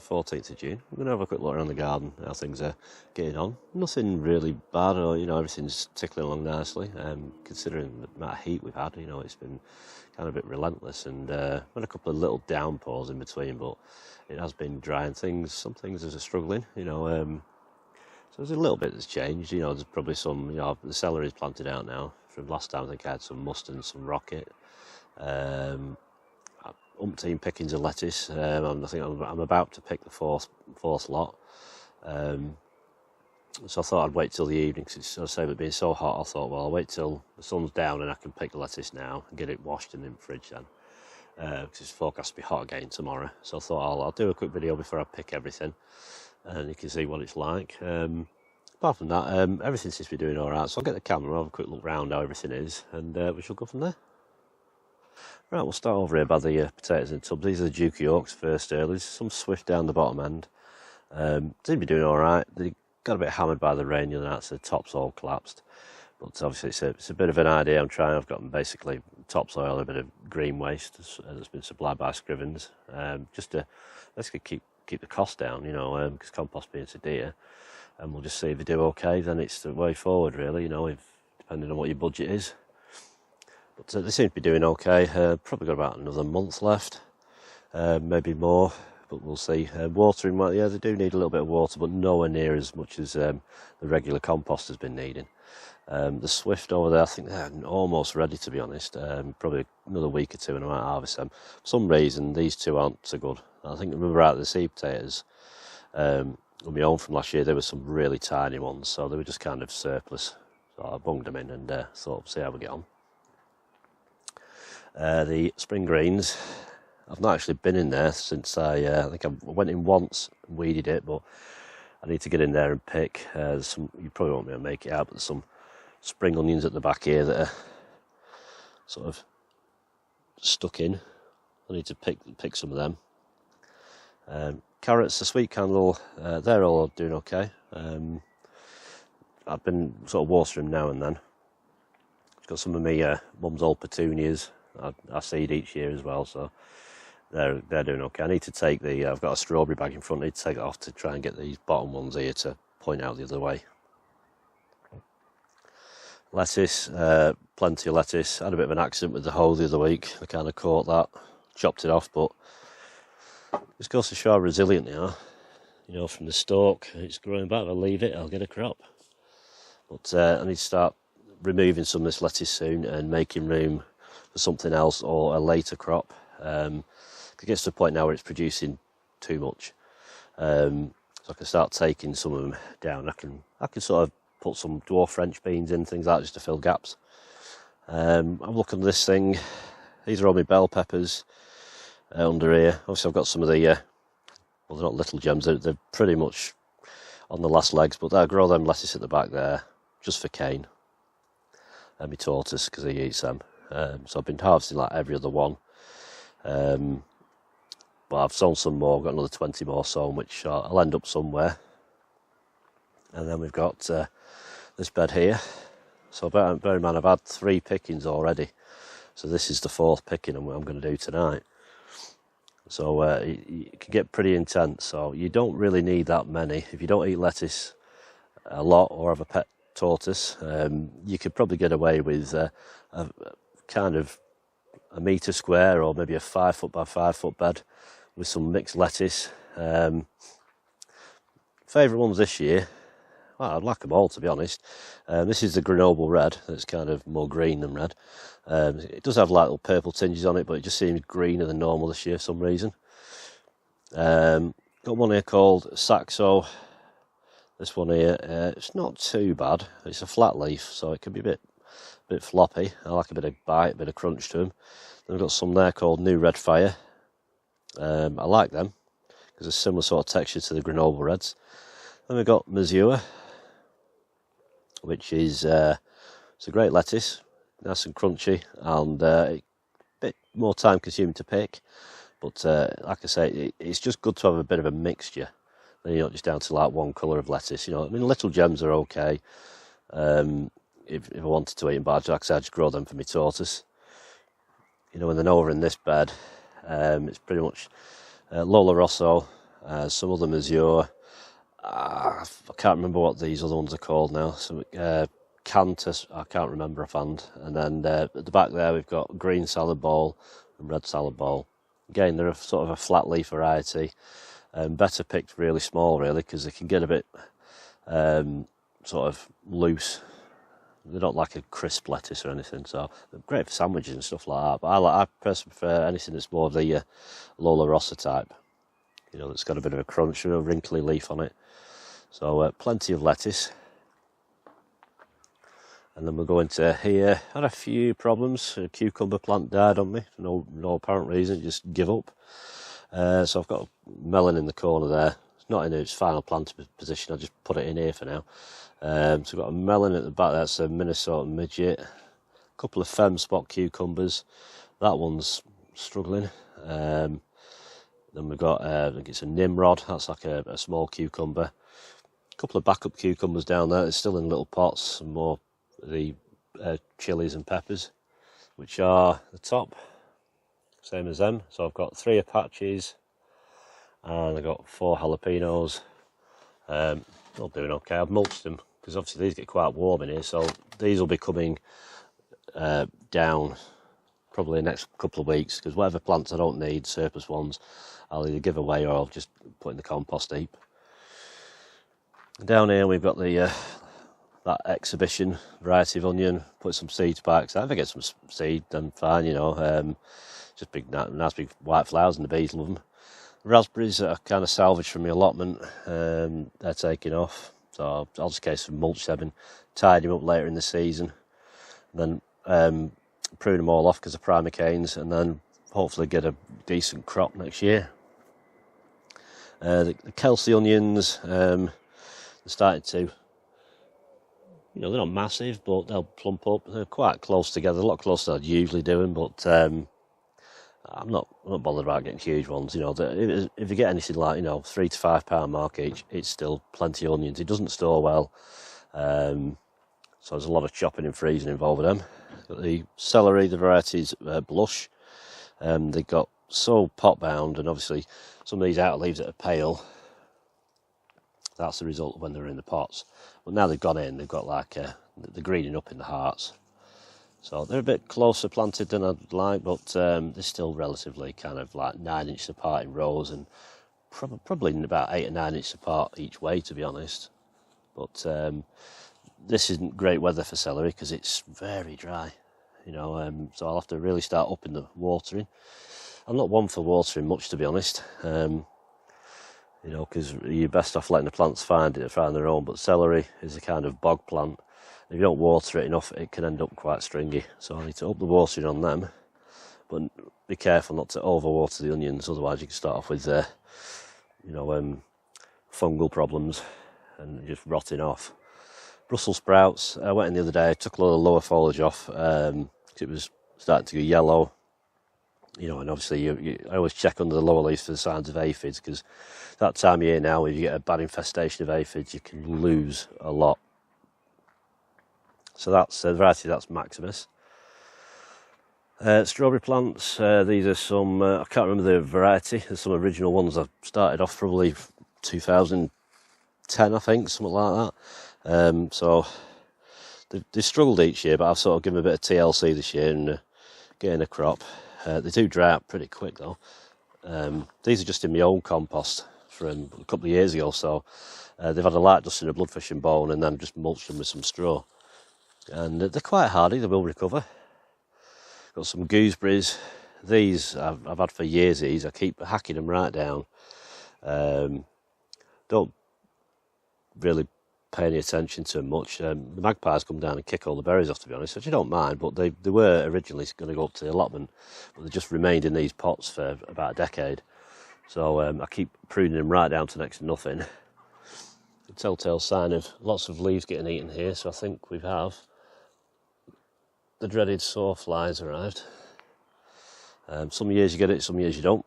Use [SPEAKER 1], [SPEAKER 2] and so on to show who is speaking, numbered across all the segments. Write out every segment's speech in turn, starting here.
[SPEAKER 1] 14th of June. I'm going to have a quick look around the garden, how things are getting on. Nothing really bad, or everything's tickling along nicely. Considering the amount of heat we've had, it's been kind of a bit relentless, and had a couple of little downpours in between, but it has been dry, and some things are struggling. So there's a little bit that's changed. There's probably some. The celery's planted out now. From last time, I think I had some mustard and some rocket. Umpteen pickings of lettuce. I think I'm about to pick the fourth lot. So I thought I'd wait till the evening, because as I say, with it being so hot, I thought, well, I'll wait till the sun's down and I can pick the lettuce now and get it washed and in the fridge then, because it's forecast to be hot again tomorrow. So I thought I'll do a quick video before I pick everything, and you can see what it's like. Apart from that, everything seems to be doing all right. So I'll get the camera, I'll have a quick look round how everything is, and we shall go from there. Right, we'll start over here by the potatoes in tubs. These are the Duke Yorks, first earlies. Some swift down the bottom end. Seem to be doing all right. They got a bit hammered by the rain the other night, so the tops all collapsed. But obviously it's a bit of an idea I'm trying. I've got basically topsoil, a bit of green waste that's been supplied by Scrivens, just to basically keep the cost down, because compost being so dear. And we'll just see if they do okay. Then it's the way forward, really. Depending on what your budget is. But they seem to be doing okay. Probably got about another month left, maybe more, but we'll see. Watering, well, yeah, they do need a little bit of water, but nowhere near as much as the regular compost has been needing. The Swift over there, I think they're almost ready, to be honest. Probably another week or two and I might harvest them. For some reason, these two aren't so good. I think we were out the seed potatoes on my own from last year. There were some really tiny ones, so they were just kind of surplus. So I bunged them in and thought, see how we get on. The spring greens, I've not actually been in there since I think I went in once and weeded it, but I need to get in there and pick. You probably won't be able to make it out, but there's some spring onions at the back here that are sort of stuck in. I need to pick some of them. Carrots, the sweet candle, they're all doing okay. I've been sort of watering them now and then. I've got some of my mum's old petunias. I seed each year as well, so they're doing okay. I need to take I've got a strawberry bag in front. I need to take it off to try and get these bottom ones here to point out the other way. Lettuce, plenty of lettuce. I had a bit of an accident with the hoe the other week. I kind of caught that, chopped it off, but this goes to show how resilient they are. From the stalk, it's growing back. If I leave it, I'll get a crop. But I need to start removing some of this lettuce soon and making room for something else or a later crop. It gets to the point now where it's producing too much, so I can start taking some of them down. I can sort of put some dwarf French beans in, things like that, just to fill gaps. I'm looking at this thing. These are all my bell peppers under here. Obviously I've got some of the well, they're not little gems, they're pretty much on the last legs, but I'll grow them lettuce at the back there just for Kane and my tortoise, because he eats them. So I've been harvesting like every other one, but I've sown some more. I've got another 20 more sown, which I'll end up somewhere. And then we've got this bed here. So bear in mind, I've had 3 pickings already, so this is the 4th picking I'm going to do tonight. So it can get pretty intense, so you don't really need that many. If you don't eat lettuce a lot or have a pet tortoise, you could probably get away with a kind of a metre square, or maybe a 5 foot by 5 foot bed with some mixed lettuce. Favourite ones this year, well, I'd like them all, to be honest. This is the Grenoble red. That's kind of more green than red. It does have like little purple tinges on it, but it just seems greener than normal this year for some reason. Got one here called Saxo. This one here, it's not too bad. It's a flat leaf, so it can be a bit floppy. I like a bit of bite, a bit of crunch to them. Then we've got some there called New Red Fire. I like them because they're similar sort of texture to the Grenoble Reds. Then we've got Mazua, which is it's a great lettuce, nice and crunchy, and a bit more time consuming to pick. But like I say, it's just good to have a bit of a mixture. Then you're not just down to like one colour of lettuce. Little gems are okay. If I wanted to eat them, but like I said, I just grow them for my tortoise. And then over in this bed, it's pretty much Lola Rosso some of them azure. I can't remember what these other ones are called now. Some Cantus, I can't remember offhand. And then at the back there we've got green salad ball and red salad ball. Again, they're sort of a flat leaf variety. Better picked really small, really, because they can get a bit sort of loose. They're not like a crisp lettuce or anything, so they're great for sandwiches and stuff like that. But I personally prefer anything that's more of the Lola Rossa type. You know, that's got a bit of a crunch and a wrinkly leaf on it. So plenty of lettuce. And then we'll go into here. Had a few problems. A cucumber plant died on me for no apparent reason, just give up. So I've got a melon in the corner there. It's not in its final planting position, I just put it in here for now. So we've got a melon at the back, that's a Minnesota midget. A couple of fem spot cucumbers. That one's struggling. Then we've got, I think it's a Nimrod, that's like a small cucumber. A couple of backup cucumbers down there, they're still in little pots, some more of the chilies and peppers, which are the top, same as them. So I've got 3 Apaches, and I've got 4 jalapenos. All doing okay. I've mulched them, because obviously these get quite warm in here, so these will be coming down probably the next couple of weeks, because whatever plants I don't need, surplus ones, I'll either give away or I'll just put in the compost heap. Down here we've got the that exhibition variety of onion, put some seeds back, so if I get some seed then fine, you know, just big, nice big white flowers and the bees love them. Raspberries that are kind of salvaged from the allotment, they're taking off, so I'll just get some mulch them and tidy them up later in the season, and then prune them all off because of primary canes, and then hopefully get a decent crop next year. The Kelsey onions, they're starting to, you know, they're not massive, but they'll plump up. They're quite close together, a lot closer than I'd usually do, but I'm not bothered about getting huge ones. You know, if you get anything like, you know, £3 to £5 mark each, it's still plenty of onions. It doesn't store well, so there's a lot of chopping and freezing involved with them. Got the celery, the varieties Blush. They got so pot bound, and obviously some of these outer leaves that are pale, that's the result of when they're in the pots. But now they've gone in, they've got like the greening up in the hearts. So they're a bit closer planted than I'd like, but they're still relatively kind of like 9 inches apart in rows, and probably about 8 or 9 inches apart each way, to be honest. But this isn't great weather for celery because it's very dry, you know, so I'll have to really start upping the watering. I'm not one for watering much, to be honest, you know, because you're best off letting the plants find their own, but celery is a kind of bog plant. If you don't water it enough, it can end up quite stringy, so I need to up the watering on them, but be careful not to overwater the onions, otherwise you can start off with, you know, fungal problems and just rotting off. Brussels sprouts, I went in the other day, took a lot of lower foliage off, it was starting to go yellow, you know, and obviously I always check under the lower leaves for the signs of aphids, because that time of year now, if you get a bad infestation of aphids, you can lose a lot. So that's the variety, that's Maximus. Strawberry plants, these are some, I can't remember the variety, there's some original ones I started off probably 2010, I think, something like that. So they've struggled each year, but I've sort of given them a bit of TLC this year and getting a crop. They do dry out pretty quick though. These are just in my own compost from a couple of years ago, so they've had a light dust in a bloodfish and bone, and then just mulched them with some straw. And they're quite hardy, they will recover. Got some gooseberries. These I've had for years. These I keep hacking them right down. Don't really pay any attention to them much. The magpies come down and kick all the berries off, to be honest, which I don't mind, but they were originally going to go up to the allotment, but they just remained in these pots for about a decade. So I keep pruning them right down to next to nothing. A telltale sign of lots of leaves getting eaten here, so I think we have. The dreaded sawflies arrived. Some years you get it, some years you don't.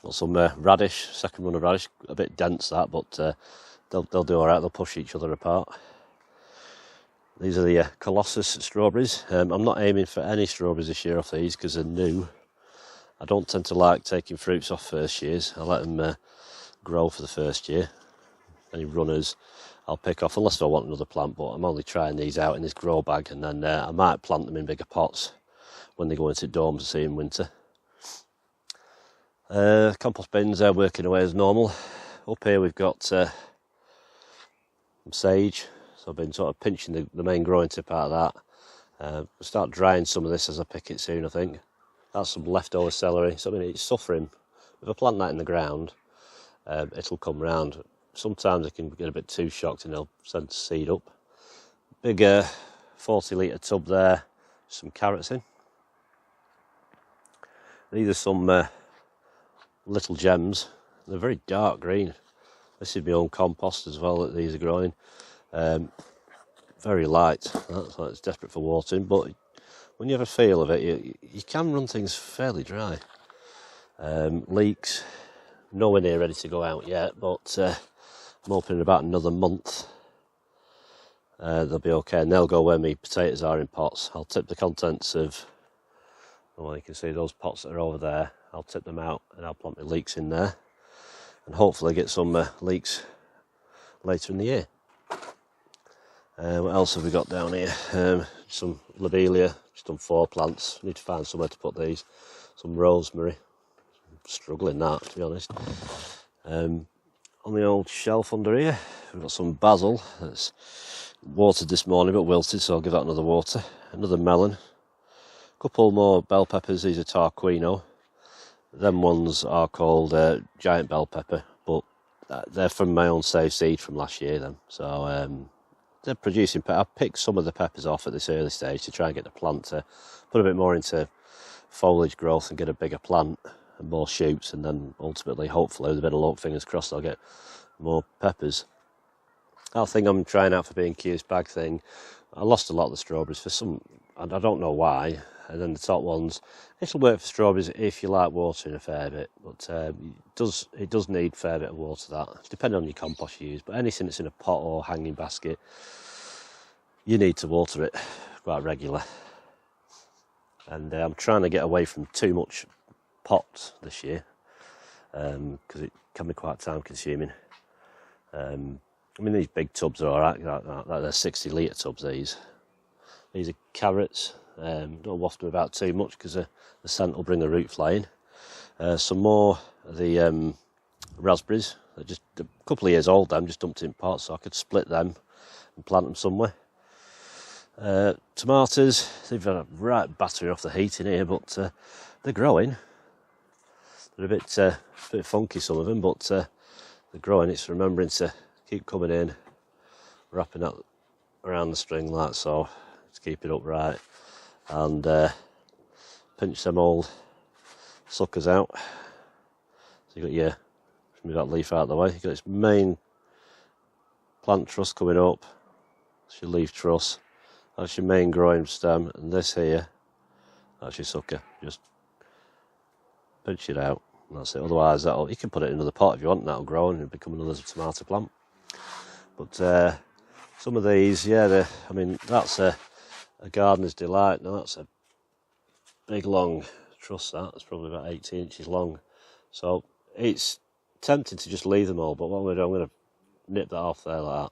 [SPEAKER 1] Got some radish, second run of radish, a bit dense that, but they'll do all right. They'll push each other apart. These are the Colossus strawberries. I'm not aiming for any strawberries this year off these because they're new. I don't tend to like taking fruits off first years. I let them grow for the first year. Any runners I'll pick off, unless I want another plant, but I'm only trying these out in this grow bag, and then I might plant them in bigger pots when they go into domes, see, in winter. Compost bins are working away as normal. Up here we've got some sage, so I've been sort of pinching the main growing tip out of that. I'll start drying some of this as I pick it soon, I think. That's some leftover celery, so I mean, it's suffering. If I plant that in the ground, it'll come round. Sometimes I can get a bit too shocked and they'll send seed up. Big 40 litre tub there, some carrots in. These are some little gems. They're very dark green. This is my own compost as well that these are growing. Very light, that's like it's desperate for watering, but when you have a feel of it, you can run things fairly dry. Leeks, nowhere near ready to go out yet, but I'm hoping in about another month they'll be okay, and they'll go where my potatoes are in pots. I'll tip the contents of, well, you can see those pots that are over there, I'll tip them out and I'll plant my leeks in there, and hopefully get some leeks later in the year. What else have we got down here? Some lobelia, just done 4 plants. Need to find somewhere to put these. Some rosemary, I'm struggling that, to be honest. On the old shelf under here, we've got some basil that's watered this morning but wilted, so I'll give that another water. Another melon. A couple more bell peppers, these are Tarquino. Them ones are called giant bell pepper, but they're from my own saved seed from last year then. So they're producing, I've picked some of the peppers off at this early stage to try and get the plant to put a bit more into foliage growth and get a bigger plant and more shoots, and then ultimately, hopefully, with a bit of luck, fingers crossed, I'll get more peppers. That thing I'm trying out for B&Q's bag thing, I lost a lot of the strawberries for some, and I don't know why, and then the top ones, it'll work for strawberries if you like watering a fair bit, but it does need a fair bit of water, that, depending on your compost you use, but anything that's in a pot or hanging basket, you need to water it quite regular. And I'm trying to get away from too much pots this year, because it can be quite time consuming. I mean, these big tubs are alright, like they're 60 litre tubs, these are carrots. Don't waft them about too much because the scent will bring the root flying. Some more of the raspberries, they're just a couple of years old, them just dumped in pots, so I could split them and plant them somewhere. Tomatoes, they've had a right battering off the heat in here, but they're growing. They're a bit funky, some of them, but they're growing. It's remembering to keep coming in, wrapping up around the string like so, to keep it upright, and pinch them old suckers out. So you got move that leaf out of the way. You got its main plant truss coming up. It's your leaf truss. That's your main growing stem, and this here, that's your sucker. Just pinch it out, and that's it. Otherwise, you can put it in another pot if you want, and that'll grow and it'll become another tomato plant. But some of these, I mean, that's a gardener's delight. Now that's a big long truss. That's probably about 18 inches long. So it's tempting to just leave them all, but what I'm going to nip that off there like that,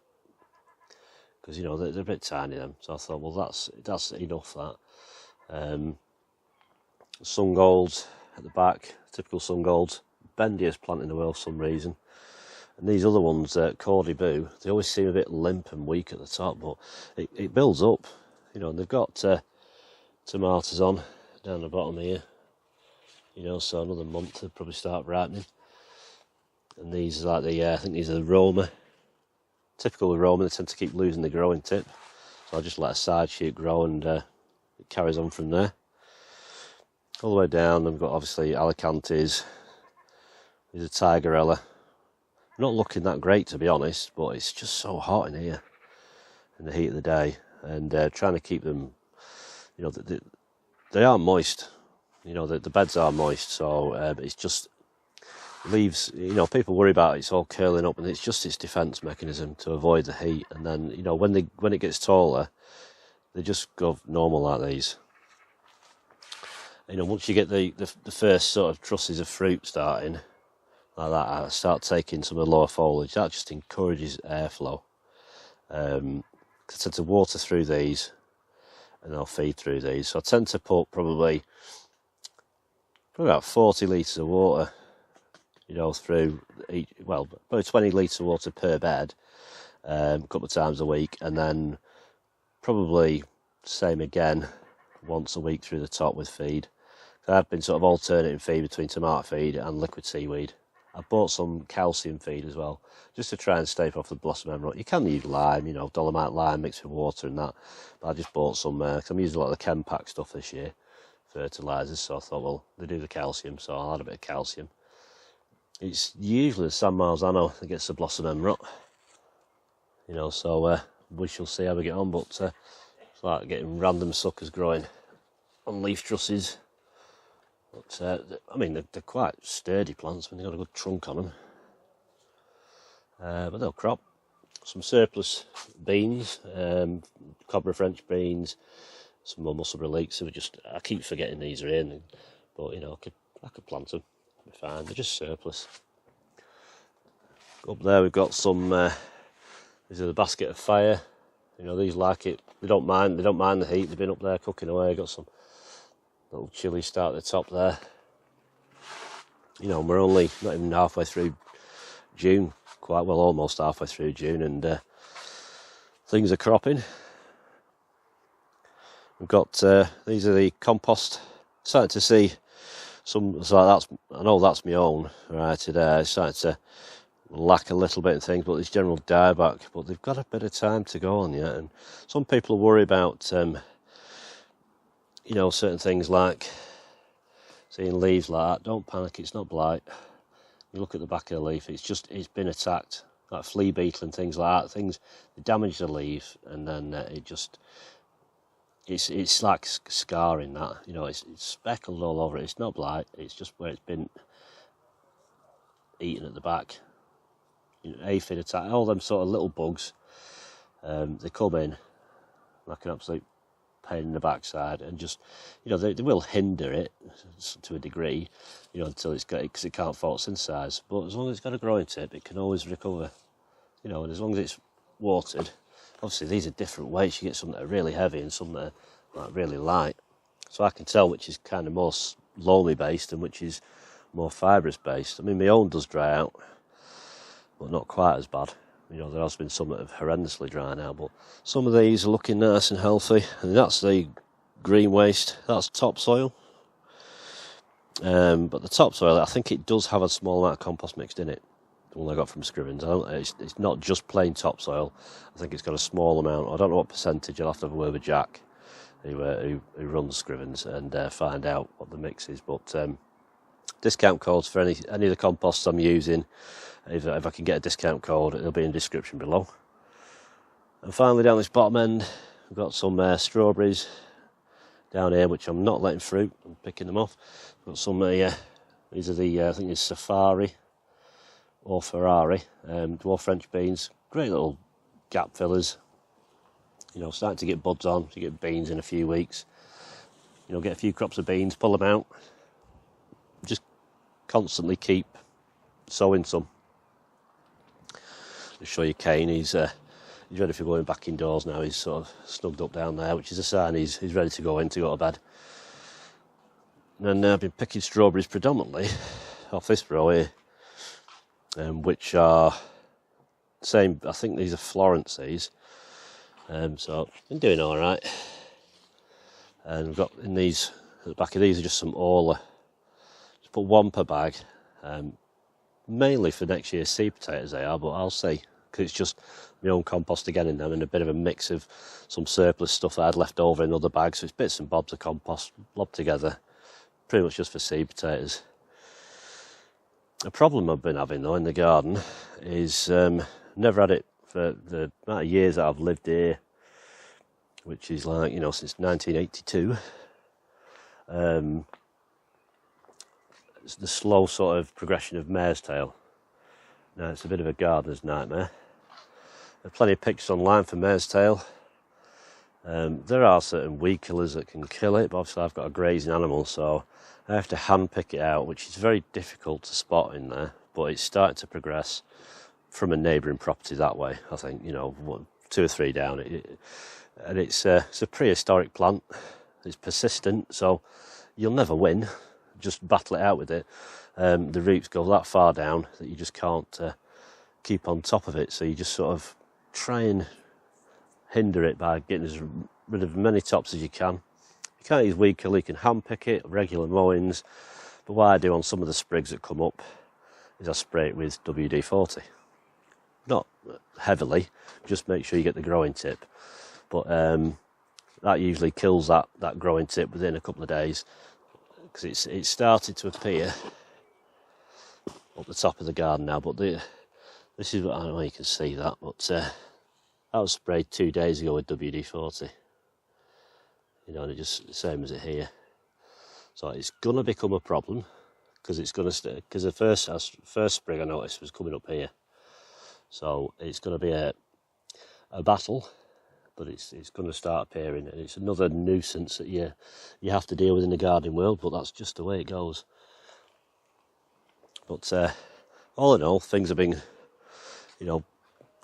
[SPEAKER 1] because they're a bit tiny them. So I thought, well, that's enough. That sun golds at the back, typical sun golds, bendiest plant in the world for some reason. And these other ones, Cordy Boo, they always seem a bit limp and weak at the top, but it builds up. And they've got tomatoes on down the bottom here. So another month they'll probably start ripening. And these are like I think these are the Roma. Typical of Roma, they tend to keep losing the growing tip. So I just let a side shoot grow, and it carries on from there. All the way down, they've got obviously Alicantes. There's a Tigerella. Not looking that great, to be honest, but it's just so hot in here in the heat of the day, and trying to keep them, they are moist. The beds are moist, so it's just leaves. People worry about it's all curling up, and it's just its defence mechanism to avoid the heat. And then when it gets taller, they just go normal like these. You know, once you get the first sort of trusses of fruit starting, like that, I start taking some of the lower foliage. That just encourages airflow. I tend to water through these, and I'll feed through these. So I tend to put probably about 40 litres of water, you know, through each, well, about 20 litres of water per bed, a couple of times a week, and then probably same again once a week through the top with feed. I've been sort of alternating feed between tomato feed and liquid seaweed. I bought some calcium feed as well, just to try and stave off the blossom emerald. You can use lime, you know, dolomite lime mixed with water and that, but I just bought some, because I'm using a lot of the chem pack stuff this year, fertilisers, so I thought, well, they do the calcium, so I'll add a bit of calcium. It's usually the San Marzano that gets the blossom emerald, you know, so we shall see how we get on, but it's like getting random suckers growing on leaf trusses. But, I mean, they're quite sturdy plants when they've got a good trunk on them. But they'll crop. Some surplus beans, cobra French beans, some more Musselburgh leeks. So I keep forgetting these are in, but you know, I could plant them. They're fine. They're just surplus. Up there we've got some. These are the basket of fire. You know, these like it. They don't mind the heat. They've been up there cooking away. Got some little chilli start at the top there. You know, we're only not even halfway through June, quite well, almost halfway through June, and things are cropping. We've got these are the compost. Starting to see some. So I know that's my own variety there. It's starting to lack a little bit of things, but it's general dieback. But they've got a bit of time to go on yet, and some people worry about. You know, certain things like seeing leaves like that. Don't panic, it's not blight. You look at the back of the leaf, it's been attacked. Like flea beetle and things like that. Things damage the leaf, and then it's like scarring that. You know, it's speckled all over it. It's not blight, it's just where it's been eaten at the back. You know, aphid attack, all them sort of little bugs, they come in like an absolute pain in the backside, and just, you know, they will hinder it to a degree, you know, until it's got it, because it can't photosynthesize. But as long as it's got a growing tip, it can always recover, you know, and as long as it's watered. Obviously these are different weights. You get some that are really heavy and some that are like really light, so I can tell which is kind of more loamy based and which is more fibrous based. I mean, my own does dry out, but not quite as bad. You know, there has been some that have horrendously dry now, but some of these are looking nice and healthy. And that's the green waste, that's topsoil. But the topsoil, I think it does have a small amount of compost mixed in it. The one I got from Scrivens. It's not just plain topsoil. I think it's got a small amount. I don't know what percentage. I'll have to have a word with Jack, who runs Scrivens, and find out what the mix is. But discount codes for any of the composts I'm using. If I can get a discount code, it'll be in the description below. And finally, down this bottom end, we've got some strawberries down here, which I'm not letting fruit. I'm picking them off. Got some. These are the I think it's Safari or Ferrari dwarf French beans. Great little gap fillers. You know, starting to get buds on. You get beans in a few weeks. You know, get a few crops of beans, pull them out. Just constantly keep sowing some. I'll show you Kane, he's ready for going back indoors now. He's sort of snugged up down there, which is a sign he's ready to go in to go to bed. And then I've been picking strawberries predominantly off this row here, which are same. I think these are Florence, these. So I've been doing all right. And we've got in these at the back of these are just some Orla. Just put one per bag. Mainly for next year's seed potatoes they are, but I'll see, because it's just my own compost again in them, and a bit of a mix of some surplus stuff that I'd left over in other bags, so it's bits and bobs of compost lobbed together, pretty much just for seed potatoes. A problem I've been having though in the garden is never had it for the amount of years that I've lived here, which is like, you know, since 1982. It's the slow sort of progression of mare's tail. Now it's a bit of a gardener's nightmare. There are plenty of pictures online for mare's tail. There are certain weed killers that can kill it, but obviously I've got a grazing animal, so I have to hand pick it out, which is very difficult to spot in there, but it's starting to progress from a neighbouring property that way. I think, you know, 2 or 3 down, and it's a prehistoric plant. It's persistent, so you'll never win. Just battle it out with it. The roots go that far down that you just can't keep on top of it, so you just sort of try and hinder it by getting rid of as many tops as you can. You can't use weed killer, you can hand pick it, regular mowings, but what I do on some of the sprigs that come up is I spray it with WD-40. Not heavily, just make sure you get the growing tip, but that usually kills that growing tip within a couple of days, because it's started to appear up the top of the garden now. But this is what, I don't know if you can see that, but that was sprayed 2 days ago with WD-40. You know, and it just the same as it here. So it's gonna become a problem, because it's gonna because the first sprig I noticed was coming up here. So it's gonna be a battle, but it's going to start appearing, and it's another nuisance that you have to deal with in the gardening world, but that's just the way it goes. But all in all, things have been, you know,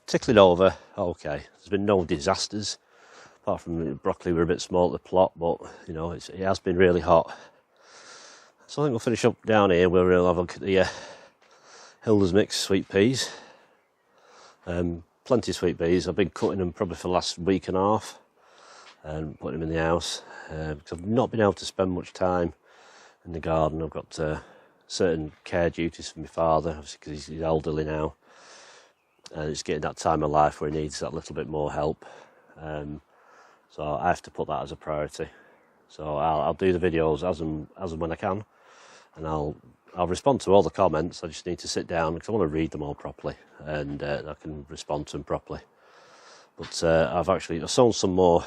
[SPEAKER 1] tickling over okay. There's been no disasters, apart from the broccoli were a bit small at the plot, but you know, it has been really hot. So I think we'll finish up down here where we'll have a look at the Hilda's mixed sweet peas. Plenty of sweet peas. I've been cutting them probably for the last week and a half and putting them in the house, because I've not been able to spend much time in the garden. I've got certain care duties for my father, obviously, because he's elderly now, and it's getting that time of life where he needs that little bit more help. So I have to put that as a priority. So I'll do the videos as and when I can, and I'll respond to all the comments. I just need to sit down because I want to read them all properly, and I can respond to them properly. But I've sown some more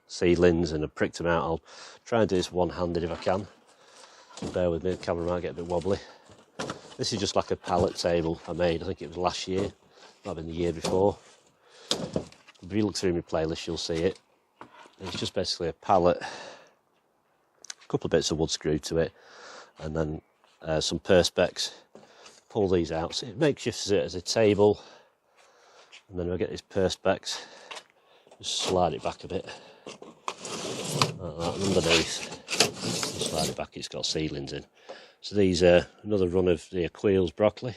[SPEAKER 1] seedlings and I've pricked them out. I'll try and do this one-handed if I can. So bear with me, the camera might get a bit wobbly. This is just like a pallet table I made. I think it was last year, might have been the year before. If you look through my playlist, you'll see it. It's just basically a pallet, a couple of bits of wood screwed to it, and then some perspex. Pull these out, so it makeshifts it as a table, and then I get this perspex, just slide it back a bit like that, and underneath just slide it back, it's got seedlings in. So these are another run of the Aquil's broccoli,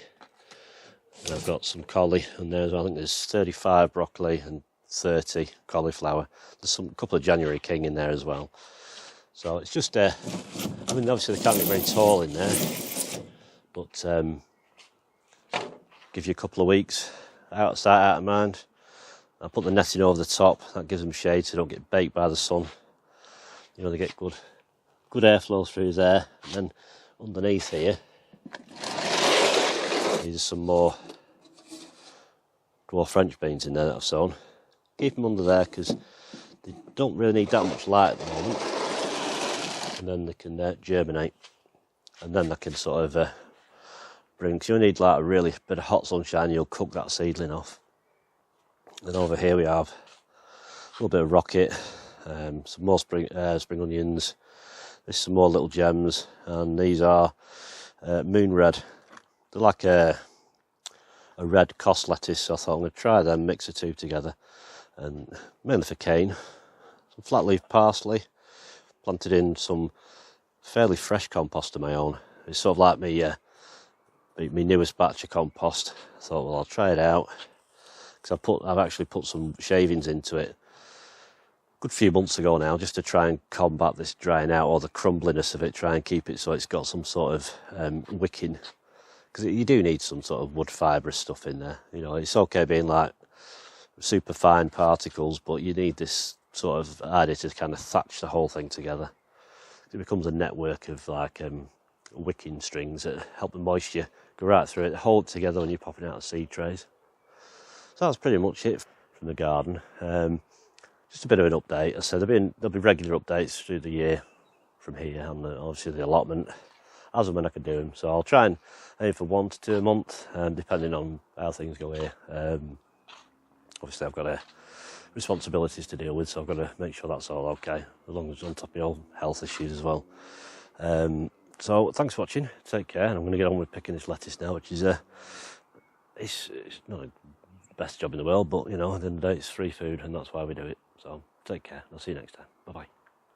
[SPEAKER 1] and I've got some collie in there as well. I think there's 35 broccoli and 30 cauliflower. There's a couple of January King in there as well. So it's just I mean, obviously they can't get very tall in there, but give you a couple of weeks, out of sight, out of mind. I put the netting over the top, that gives them shade so they don't get baked by the sun. You know, they get good airflow through there. And then underneath here, these are some more dwarf French beans in there that I've sown. Keep them under there because they don't really need that much light at the moment. And then they can germinate, and then they can sort of bring, so you need like a really bit of hot sunshine, you'll cook that seedling off. And over here we have a little bit of rocket, some more spring onions, there's some more little gems, and these are moon red. They're like a red cost lettuce, so I thought I'm going to try them, mix the two together, and mainly for cane. Some flat leaf parsley, planted in some fairly fresh compost of my own. It's sort of like my newest batch of compost. I thought, well, I'll try it out, because I've actually put some shavings into it a good few months ago now, just to try and combat this drying out or the crumbliness of it, try and keep it so it's got some sort of wicking, because you do need some sort of wood fibrous stuff in there. You know, it's okay being like super fine particles, but you need this sort of idea to kind of thatch the whole thing together. It becomes a network of like wicking strings that help the moisture go right through it, hold it together when you're popping out of seed trays. So that's pretty much it from the garden. Just a bit of an update. As I said, there'll be regular updates through the year from here, and obviously the allotment, as and when I can do them. So I'll try and aim for 1 to 2 a month, depending on how things go here. Obviously I've got a responsibilities to deal with, so I've got to make sure that's all okay, as long as I'm on top of my own health issues as well. So thanks for watching, take care, and I'm going to get on with picking this lettuce now, which is it's not the best job in the world, but you know, at the end of the day it's free food and that's why we do it. So take care, I'll see you next time, bye bye.